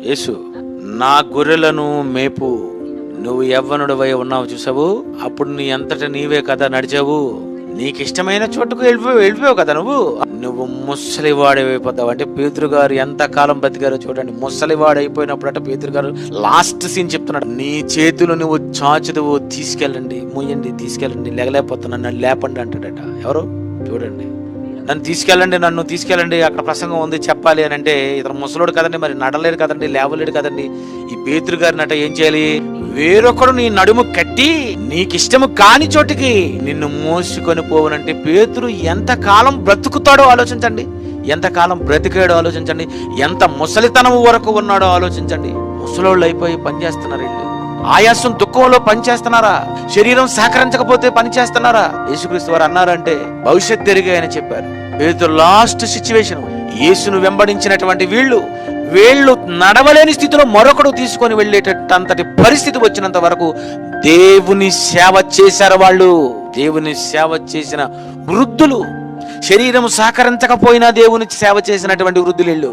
యేసు, నా గొర్రెలను మేపు. నువ్వు యవ్వనుడివై ఉన్నావు చూసావు, అప్పుడు నీ అంతటా నీవే కదా నడిచావు, నీకు ఇష్టమైన చోటుకు వెళ్ళిపోయావు కదా. నువ్వు ముసలివాడైపోతావు. అంటే పేతురు గారు ఎంత కాలం బతికారో చూడండి. ముసలివాడైపోయినప్పుడట పేతురు గారు లాస్ట్ సీన్ చెప్తున్నాడు, నీ చేతులు నువ్వు చాచుదువు, తీసుకెళ్ళండి, మూయండి, తీసుకెళ్ళండి, లేకపోతున్నాను, నన్ను లేపండి అంటాడట. ఎవరు చూడండి, నన్ను తీసుకెళ్ళండి, అక్కడ ప్రసంగం ఉంది చెప్పాలి అని అంటే, ఇతను ముసలోడు కదండి, మరి నడలేడు కదండి, లేవలేడు కదండి. ఈ పేతురు గారిని అట ఏం చేయాలి, వేరొకడు నీ నడుము కట్టి నీకిష్టము కాని చోటికి నిన్ను మోసుకొని పోవనంటే పేతురు ఎంతకాలం బ్రతుకుతాడో ఆలోచించండి, ఎంతకాలం బ్రతికాడో ఆలోచించండి, ఎంత ముసలితనం వరకు ఉన్నాడో ఆలోచించండి. ముసలోళ్ళు అయిపోయి పనిచేస్తున్నారు వీళ్ళు. ఆయాసం దుఃఖంలో పనిచేస్తున్నారా? శరీరం సహకరించకపోతే పని చేస్తున్నారా? యేసుక్రీస్తు వారు అన్నారంటే భవిష్యత్ ఎరిగే అని చెప్పారు. పేతురు లాస్ట్ సిచ్యువేషన్. యేసును వెంబడించినటువంటి వీళ్ళు నడవలేని స్థితిలో మరొకడు తీసుకొని వెళ్ళేటంతటి పరిస్థితి వచ్చినంత వరకు దేవుని సేవ చేశారు వాళ్ళు. దేవుని సేవ చేసిన వృద్ధులు, శరీరం సహకరించకపోయినా దేవుని సేవ చేసినటువంటి వృద్ధులు.